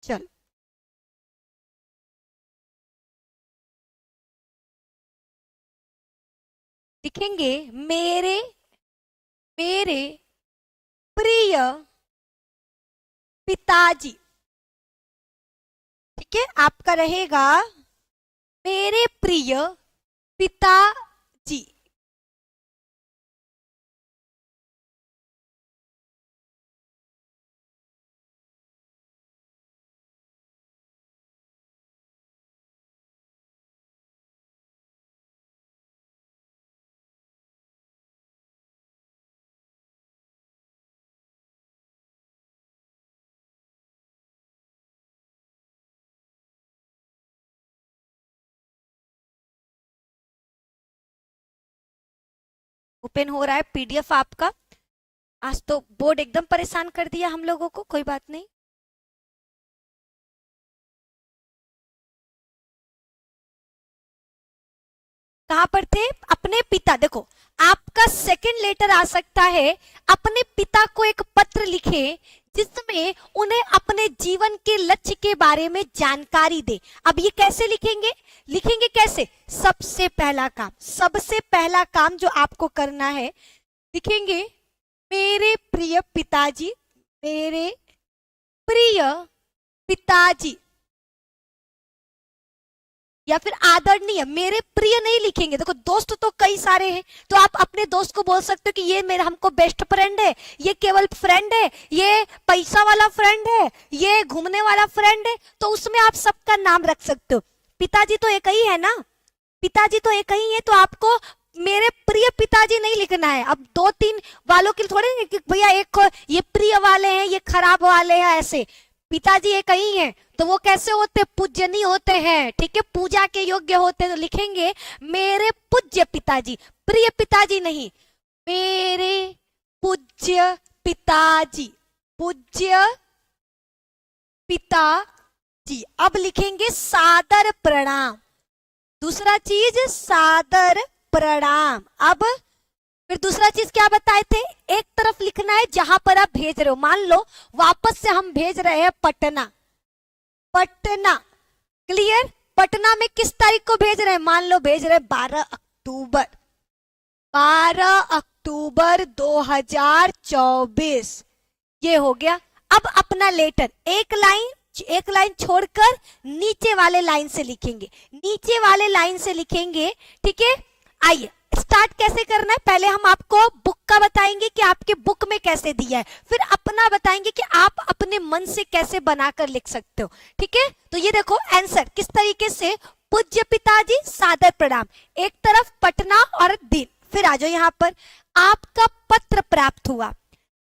चल लिखेंगे मेरे मेरे प्रिय पिताजी, ठीक है, आपका रहेगा मेरे प्रिय पिताजी। ओपन हो रहा है पीडीएफ आपका। आज तो बोर्ड एकदम परेशान कर दिया हम लोगों को, कोई बात नहीं। कहां पर थे, अपने पिता, देखो आपका सेकंड लेटर आ सकता है, अपने पिता को एक पत्र लिखे जिसमें उन्हें अपने जीवन के लक्ष्य के बारे में जानकारी दे। अब ये कैसे लिखेंगे, लिखेंगे कैसे, सबसे पहला काम, सबसे पहला काम जो आपको करना है, लिखेंगे मेरे प्रिय पिताजी, मेरे प्रिय पिताजी, या फिर आदरणीय, मेरे प्रिय नहीं लिखेंगे। देखो दोस्त तो कई सारे हैं, तो आप अपने दोस्त को बोल सकते हो कि ये मेरा हमको बेस्ट फ्रेंड है, ये केवल फ्रेंड है, ये पैसा वाला फ्रेंड है, ये घूमने वाला फ्रेंड है, तो उसमें आप सबका नाम रख सकते हो। पिताजी तो एक ही है ना, पिताजी तो एक ही है, तो आपको मेरे प्रिय पिताजी नहीं लिखना है। अब दो तीन वालों के थोड़े कि भैया एक ये प्रिय वाले हैं, ये खराब वाले हैं, ऐसे पिताजी एक ही है, तो वो कैसे होते, पूजनीय होते हैं, ठीक है, पूजा के योग्य होते, तो लिखेंगे मेरे पूज्य पिताजी, प्रिय पिताजी नहीं, मेरे पूज्य पिताजी, पूज्य पिताजी। अब लिखेंगे सादर प्रणाम, दूसरा चीज सादर प्रणाम। अब फिर दूसरा चीज क्या बताए थे, एक तरफ लिखना है जहां पर आप भेज रहे हो। मान लो वापस से हम भेज रहे हैं पटना, पटना, क्लियर, पटना में किस तारीख को भेज रहे हैं, मान लो भेज रहे हैं 12 अक्टूबर, 12 अक्टूबर 2024, ये हो गया। अब अपना लेटर एक लाइन छोड़कर नीचे वाले लाइन से लिखेंगे, नीचे वाले लाइन से लिखेंगे, ठीक है। आइए स्टार्ट कैसे करना है, पहले हम आपको बुक का बताएंगे कि आपके बुक में कैसे दिया है, फिर अपना बताएंगे कि आप अपने मन से कैसे बनाकर लिख सकते हो। ठीक है, तो ये देखो आंसर किस तरीके से, पूज्य पिताजी सादर प्रणाम, एक तरफ पटना और दिन। फिर आ जाओ यहाँ पर, आपका पत्र प्राप्त हुआ,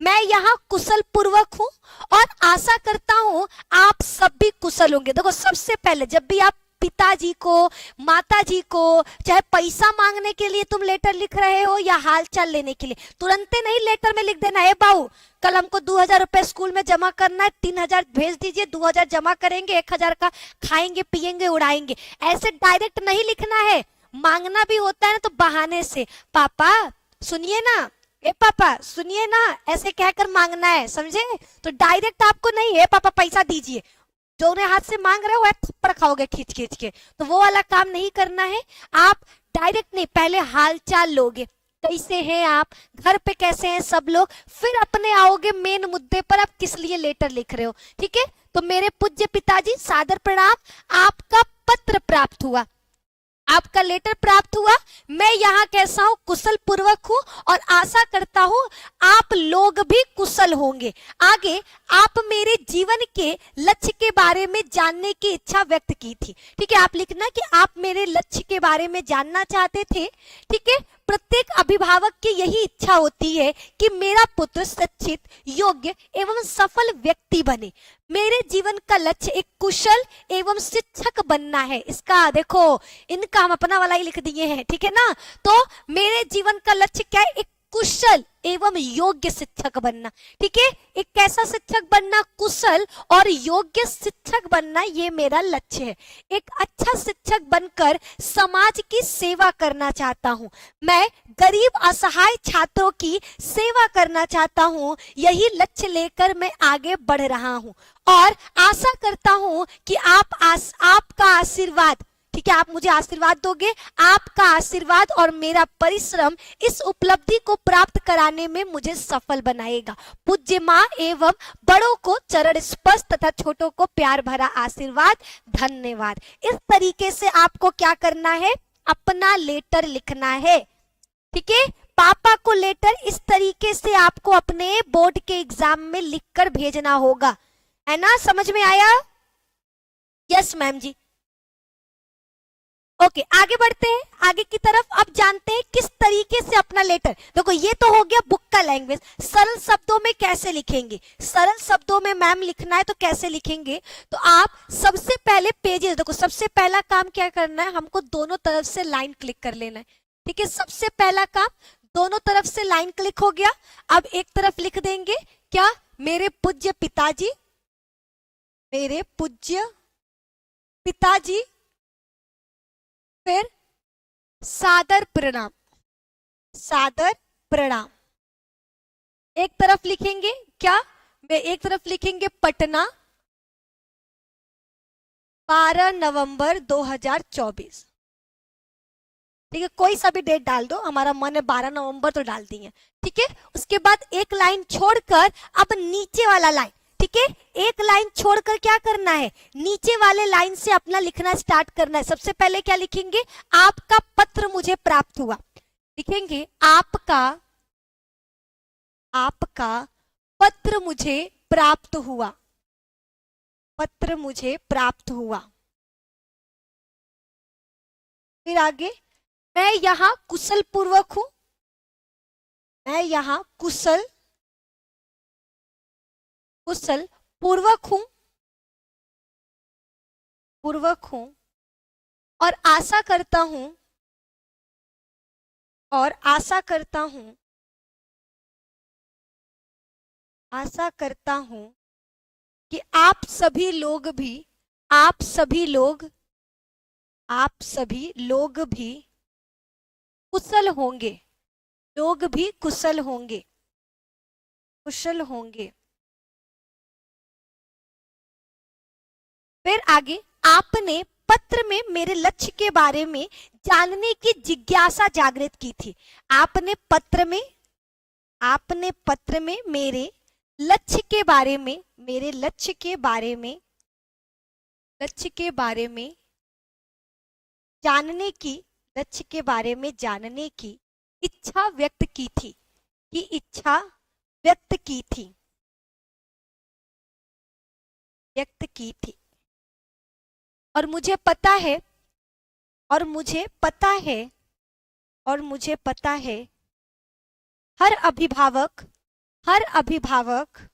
मैं यहाँ कुशल पूर्वक हूं और आशा करता हूं आप सब भी कुशल होंगे। देखो सबसे पहले जब भी आप पिताजी को, माताजी को, चाहे पैसा मांगने के लिए तुम लेटर लिख रहे हो या हालचाल लेने के लिए, तुरंत नहीं लेटर में लिख देना है बाबू कल हमको 2000 रुपए स्कूल में जमा करना है, 3000 भेज दीजिए, 2000 जमा करेंगे, 1000 का खाएंगे पिएंगे उड़ाएंगे। ऐसे डायरेक्ट नहीं लिखना है, मांगना भी होता है ना तो बहाने से, पापा सुनिए ना, ए पापा सुनिए ना, ऐसे कहकर मांगना है, समझे। तो डायरेक्ट आपको नहीं है पापा पैसा दीजिए, जो उन्हें हाथ से मांग रहे हो वह थप्पड़ खाओगे खींच खींच के, तो वो वाला काम नहीं करना है। आप डायरेक्ट नहीं, पहले हालचाल लोगे, कैसे हैं आप, घर पे कैसे हैं सब लोग, फिर अपने आओगे मेन मुद्दे पर, आप किस लिए लेटर लिख रहे हो। ठीक है, तो मेरे पूज्य पिताजी सादर प्रणाम, आपका पत्र प्राप्त हुआ, आपका लेटर प्राप्त हुआ, मैं यहाँ कैसा हूं, कुशल पूर्वक हूं और आशा करता हूं आप लोग भी कुशल होंगे। आगे आप मेरे जीवन के लक्ष्य के बारे में जानने की इच्छा व्यक्त की थी। ठीक है, आप लिखना कि आप मेरे लक्ष्य के बारे में जानना चाहते थे। ठीक है, प्रत्येक अभिभावक की यही इच्छा होती है कि मेरा पुत्र शिक्षित, योग्य एवं सफल व्यक्ति बने। मेरे जीवन का लक्ष्य एक कुशल एवं शिक्षक बनना है। इसका देखो, इनका हम अपना वाला ही लिख दिए हैं। ठीक है ना, तो मेरे जीवन का लक्ष्य क्या है, एक कुशल एवं योग्य शिक्षक बनना। ठीक है, एक कैसा शिक्षक बनना, कुशल और योग्य शिक्षक बनना, ये मेरा लक्ष्य है। एक अच्छा शिक्षक बनकर समाज की सेवा करना चाहता हूं, मैं गरीब असहाय छात्रों की सेवा करना चाहता हूं, यही लक्ष्य लेकर मैं आगे बढ़ रहा हूं और आशा करता हूं कि आपका आशीर्वाद, ठीक है, आप मुझे आशीर्वाद दोगे, आपका आशीर्वाद और मेरा परिश्रम इस उपलब्धि को प्राप्त कराने में मुझे सफल बनाएगा। पूज्य माँ एवं बड़ों को चरण स्पर्श तथा छोटों को प्यार भरा आशीर्वाद, धन्यवाद। इस तरीके से आपको क्या करना है, अपना लेटर लिखना है। ठीक है, पापा को लेटर इस तरीके से आपको अपने बोर्ड के एग्जाम में लिखकर भेजना होगा, है ना, समझ में आया। यस मैम जी। ओके, आगे बढ़ते हैं आगे की तरफ। अब जानते हैं किस तरीके से अपना लेटर, देखो ये तो हो गया बुक का लैंग्वेज, सरल शब्दों में कैसे लिखेंगे, सरल शब्दों में मैम लिखना है तो कैसे लिखेंगे, तो आप सबसे पहले पेजेस, देखो सबसे पहला काम क्या करना है, हमको दोनों तरफ से लाइन क्लिक कर लेना है। ठीक है, सबसे पहला काम, दोनों तरफ से लाइन क्लिक हो गया। अब एक तरफ लिख देंगे क्या, मेरे पूज्य पिताजी, मेरे पूज्य पिताजी, फिर सादर प्रणाम, सादर प्रणाम। एक तरफ लिखेंगे क्या, एक तरफ लिखेंगे पटना, 12 नवंबर 2024। ठीक है, कोई सा भी डेट डाल दो, हमारा मन है 12 नवंबर तो डाल दिए। ठीक है, उसके बाद एक लाइन छोड़कर अब नीचे वाला लाइन, ठीक है, एक लाइन छोड़कर क्या करना है, नीचे वाले लाइन से अपना लिखना स्टार्ट करना है। सबसे पहले क्या लिखेंगे, आपका पत्र मुझे प्राप्त हुआ, लिखेंगे आपका पत्र मुझे प्राप्त हुआ, पत्र मुझे प्राप्त हुआ। फिर आगे, मैं यहाँ कुशल पूर्वक हूं, मैं यहाँ कुशल पूर्वक हूं और आशा करता हूं कि आप सभी लोग भी कुशल होंगे। फिर आगे, आपने पत्र में मेरे लक्ष्य के बारे में जानने की जिज्ञासा जागृत की थी। आपने पत्र में मेरे लक्ष्य के बारे में जानने की लक्ष्य के बारे में जानने की इच्छा व्यक्त की थी, की इच्छा व्यक्त की थी, व्यक्त की थी। और मुझे पता है, और मुझे पता है, और मुझे पता है, हर अभिभावक, हर अभिभावक,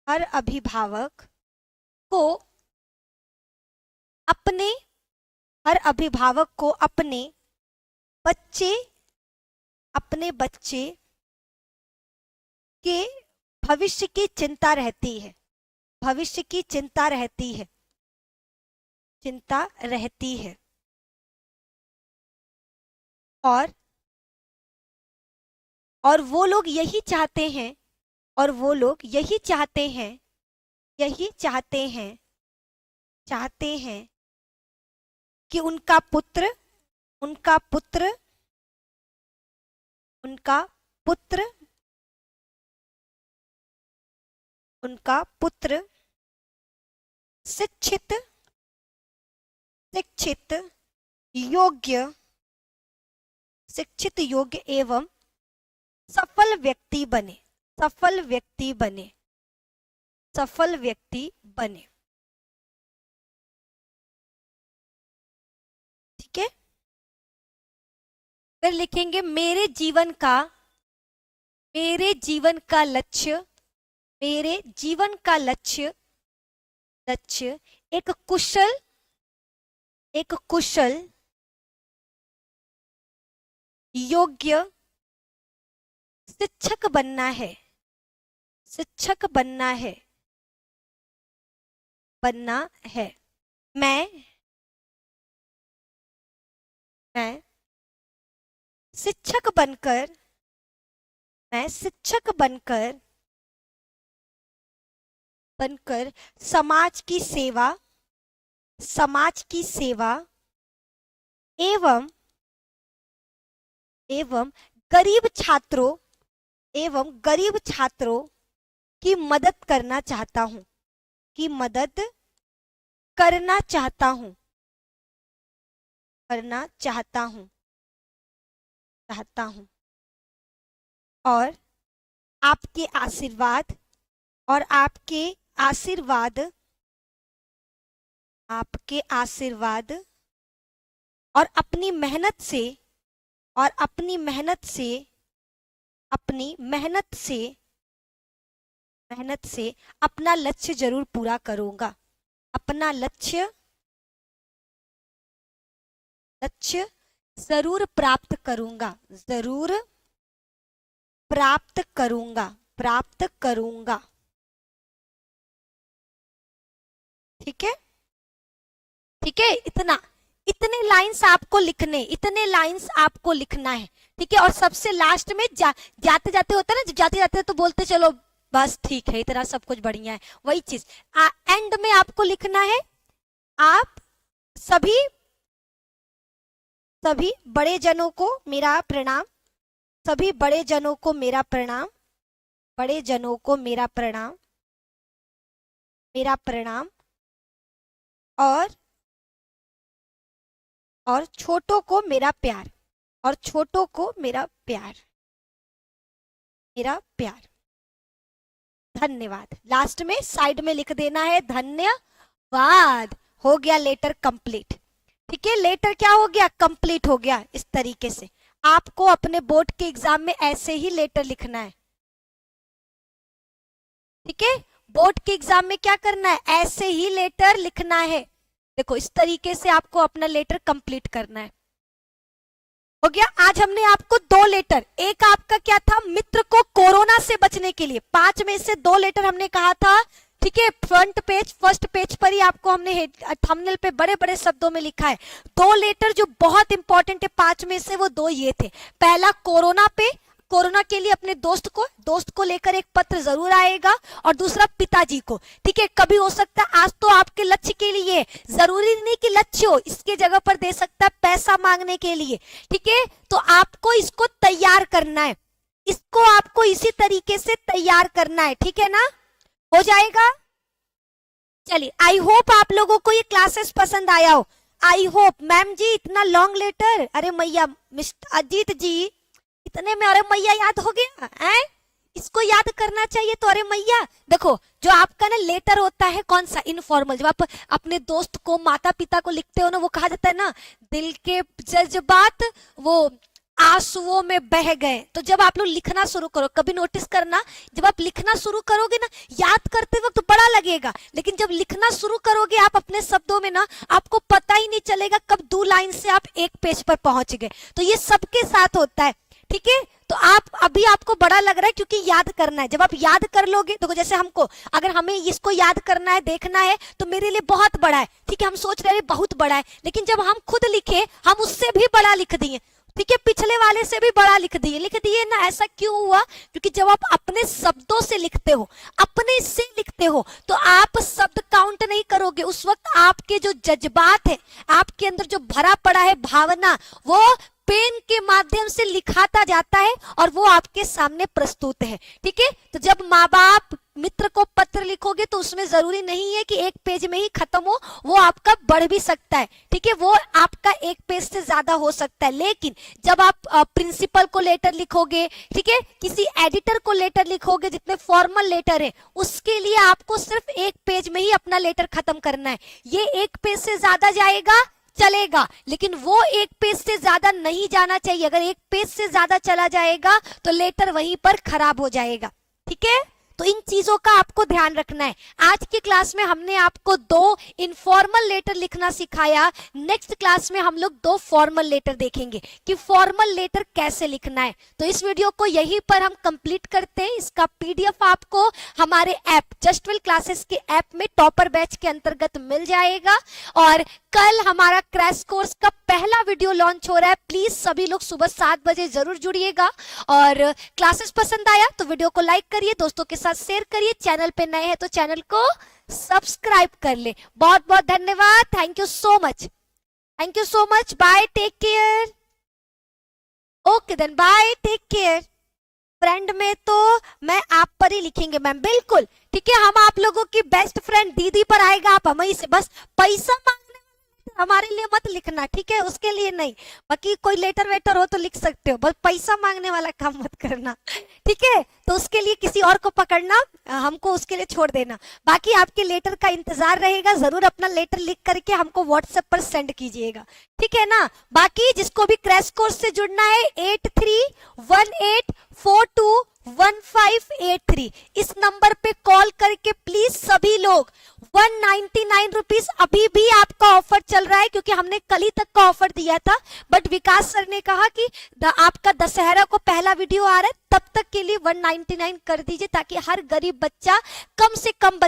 हर अभिभावक को अपने, हर अभिभावक को अपने बच्चे, अपने बच्चे के भविष्य की चिंता रहती है, भविष्य की चिंता रहती है, चिंता रहती है। और वो लोग यही चाहते हैं, और वो लोग यही चाहते हैं, यही चाहते हैं, चाहते हैं कि उनका पुत्र, उनका पुत्र, उनका पुत्र, उनका पुत्र शिक्षित, शिक्षित, योग्य, शिक्षित, योग्य एवं सफल व्यक्ति बने, सफल व्यक्ति बने, सफल व्यक्ति बने। ठीक है, फिर लिखेंगे मेरे जीवन का, मेरे जीवन का लक्ष्य, मेरे जीवन का लक्ष्य, लक्ष्य एक कुशल, एक कुशल, योग्य शिक्षक बनना है, शिक्षक बनना है, बनना है। मैं शिक्षक बनकर, मैं शिक्षक बनकर, बनकर समाज की सेवा, समाज की सेवा एवं, एवं गरीब छात्रों, एवं गरीब छात्रों की मदद करना चाहता हूं, की मदद करना चाहता हूं, करना चाहता हूं, चाहता हूं। और आपके आशीर्वाद, और आपके आशीर्वाद, आपके आशीर्वाद और अपनी मेहनत से, और अपनी मेहनत से, अपनी मेहनत से, मेहनत से अपना लक्ष्य जरूर पूरा करूंगा, अपना लक्ष्य, लक्ष्य जरूर प्राप्त करूंगा, जरूर प्राप्त करूंगा, प्राप्त करूंगा। ठीक है, ठीक है, इतना, इतने लाइंस आपको लिखने, इतने लाइंस आपको लिखना है। ठीक है, और सबसे लास्ट में जाते जाते होता है ना, जाते जाते तो बोलते चलो बस ठीक है, इतना सब कुछ बढ़िया है, वही चीज एंड में आपको लिखना है। आप सभी, सभी बड़े जनों को मेरा प्रणाम, सभी बड़े जनों को मेरा प्रणाम, बड़े जनों को मेरा प्रणाम, मेरा प्रणाम। और छोटों को मेरा प्यार, और छोटों को मेरा प्यार, मेरा प्यार। धन्यवाद, लास्ट में साइड में लिख देना है धन्यवाद। हो गया लेटर कंप्लीट। ठीक है, लेटर क्या हो गया, कंप्लीट हो गया। इस तरीके से आपको अपने बोर्ड के एग्जाम में ऐसे ही लेटर लिखना है। ठीक है, बोर्ड के एग्जाम में क्या करना है, ऐसे ही लेटर लिखना है। देखो इस तरीके से आपको अपना लेटर कंप्लीट करना है। हो गया। आज हमने आपको 2 लेटर, एक आपका क्या था, मित्र को कोरोना से बचने के लिए, 5 में से 2 लेटर हमने कहा था। ठीक है, फ्रंट पेज, फर्स्ट पेज पर ही आपको हमने थंबनेल पे बड़े बड़े शब्दों में लिखा है। 2 लेटर जो बहुत इंपॉर्टेंट है 5 में से, वो 2 ये थे। पहला कोरोना पे, कोरोना के लिए अपने दोस्त को लेकर एक पत्र जरूर आएगा, और दूसरा पिताजी को। ठीक है, कभी हो सकता है आज तो आपके लक्ष्य के लिए, जरूरी नहीं कि लक्ष्य हो, इसके जगह पर दे सकता है पैसा मांगने के लिए। ठीक है, तो आपको इसको तैयार करना है, इसको आपको इसी तरीके से तैयार करना है। ठीक है ना, हो जाएगा। चलिए, आई होप आप लोगों को ये क्लासेस पसंद आया हो। आई होप मैम जी इतना लॉन्ग लेटर, अरे मैया मिस्टर अजीत जी इतने में, अरे मैया याद हो गया है, इसको याद करना चाहिए तो, अरे मैया देखो जो आपका ना लेटर होता है कौन सा, इनफॉर्मल, जब आप अपने दोस्त को माता पिता को लिखते हो ना, वो कहा जाता है ना दिल के जज्बात वो आंसुओं में बह गए। तो जब आप लोग लिखना शुरू करो, कभी नोटिस करना, जब आप लिखना शुरू करोगे ना, याद करते वक्त बड़ा लगेगा, लेकिन जब लिखना शुरू करोगे आप अपने शब्दों में ना, आपको पता ही नहीं चलेगा कब 2 लाइन से आप 1 पेज पर पहुंच गए। तो ये सबके साथ होता है, ठीक है। तो आप अभी आपको बड़ा लग रहा है क्योंकि याद करना है, जब आप याद कर लोगे तो जैसे हमको, अगर हमें इसको याद करना है, देखना है, तो मेरे लिए बहुत बड़ा है, ठीक है, हम सोच रहे हैं बहुत बड़ा है, लेकिन जब हम खुद लिखे हम उससे भी बड़ा लिख दिए, ठीक है, पिछले वाले से भी बड़ा लिख दिए ना। ऐसा क्यों हुआ? क्योंकि जब आप अपने शब्दों से लिखते हो, अपने से लिखते हो, तो आप शब्द काउंट नहीं करोगे, उस वक्त आपके जो जज्बात है, आपके अंदर जो भरा पड़ा है भावना, वो पेन के माध्यम से लिखाता जाता है और वो आपके सामने प्रस्तुत है, ठीक है। तो जब माँ बाप मित्र को पत्र लिखोगे तो उसमें जरूरी नहीं है कि 1 पेज में ही खत्म हो, वो आपका बढ़ भी सकता है, ठीक है, वो आपका 1 पेज से ज्यादा हो सकता है। लेकिन जब आप प्रिंसिपल को लेटर लिखोगे, ठीक है, किसी एडिटर को लेटर लिखोगे, जितने फॉर्मल लेटर है, उसके लिए आपको सिर्फ 1 पेज में ही अपना लेटर खत्म करना है। ये 1 पेज से ज्यादा जाएगा चलेगा, लेकिन वो 1 पेज से ज्यादा नहीं जाना चाहिए। अगर 1 पेज से ज्यादा चला जाएगा तो लेटर वहीं पर खराब हो जाएगा, ठीक है। तो इन चीजों का आपको ध्यान रखना है। आज की क्लास में हमने आपको 2 इनफॉर्मल लेटर लिखना सिखाया। नेक्स्ट क्लास में हम लोग 2 फॉर्मल लेटर देखेंगे कि फॉर्मल लेटर कैसे लिखना है। तो इस वीडियो को यहीं पर हम कंप्लीट करते हैं। इसका पीडीएफ आपको हमारे ऐप जस्ट वेल क्लासेस के ऐप में टॉपर बैच के अंतर्गत मिल जाएगा। और कल हमारा क्रैश कोर्स का पहला वीडियो लॉन्च हो रहा है। प्लीज सभी लोग सुबह 7 बजे जरूर जुड़िएगा। और क्लासेस पसंद आया तो वीडियो को लाइक करिए, दोस्तों के साथ शेयर करिए, चैनल पे नए हैं तो चैनल को सब्सक्राइब कर ले। बहुत बहुत धन्यवाद। Thank you so much, thank you so much. Bye, take care. Okay then, bye, take care. Friend में तो मैं आप पर ही लिखेंगे मैम, बिल्कुल ठीक है। हम आप लोगों की बेस्ट फ्रेंड दीदी पर आएगा, आप हमें से बस पैसा मांगने हमारे लिए मत लिखना, ठीक है, उसके लिए नहीं। बाकी कोई लेटर वेटर हो तो लिख सकते हो, बस पैसा मांगने वाला काम मत करना, ठीक है। तो उसके लिए किसी और को पकड़ना, हमको उसके लिए छोड़ देना। बाकी आपके लेटर का इंतजार रहेगा, जरूर अपना लेटर लिख करके हमको व्हाट्सएप पर सेंड कीजिएगा, ठीक है ना। बाकी जिसको भी क्रैश कोर्स से जुड़ना है 8318421583 इस नंबर पे कॉल करके प्लीज सभी लोग 199 रुपीज अभी भी आपका ऑफर चल रहा है, क्योंकि हमने कल ही तक का ऑफर दिया था, बट विकास सर ने कहा कि आपका दशहरा को पहला वीडियो आ रहा है, तब तक के लिए 199 कर दीजिए, ताकि हर गरीब बच्चा कम से कम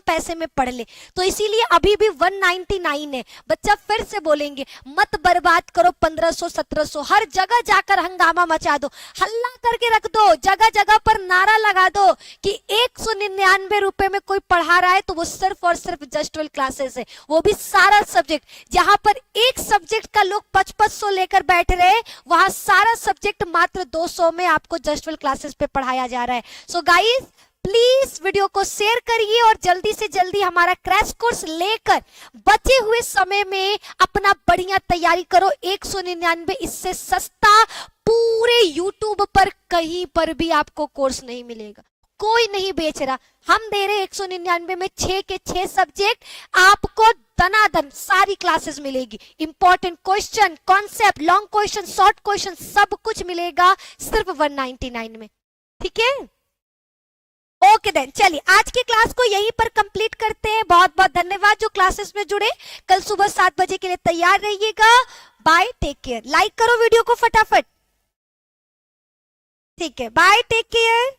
पैसे में पढ़ ले। तो इसीलिए अभी भी 199 है। बच्चा फिर से बोलेंगे, मत बर्बाद करो 1500-1700, हर जगह जाकर हंगामा मचा दो, हल्ला करके रख दो, जगह जगह पर नारा लगा दो कि 199 रुपए में कोई पढ़ा रहा है तो वो सिर्फ और सिर्फ जस्ट वेल क्लासेस है, वो भी सारा सब्जेक्ट। जहां पर एक सब्जेक्ट का लोग 5500 लेकर बैठ रहे, वहां सारा सब्जेक्ट मात्र 200 में आपको जस्ट वेल क्लासेस पे पढ़ाया जा रहा है। सो गाइस प्लीज वीडियो को शेयर करिए और जल्दी से जल्दी हमारा क्रैश कोर्स लेकर बचे हुए समय में अपना बढ़िया तैयारी करो। 199, इससे सस्ता पूरे यूट्यूब पर कहीं पर भी आपको कोर्स नहीं मिलेगा, कोई नहीं बेच रहा। हम दे रहे 199 में 6 के 6 सब्जेक्ट, आपको दनादन सारी क्लासेस मिलेगी। Important question, concept, long question, short question, सब कुछ मिलेगा सिर्फ 199 में, ठीक है। ओके देन, चलिए आज की क्लास को यहीं पर कंप्लीट करते हैं। बहुत बहुत धन्यवाद जो क्लासेस में जुड़े। कल सुबह 7 बजे के लिए तैयार रहिएगा। Bye, take care. लाइक करो वीडियो को फटाफट, ठीक है। Bye, take care.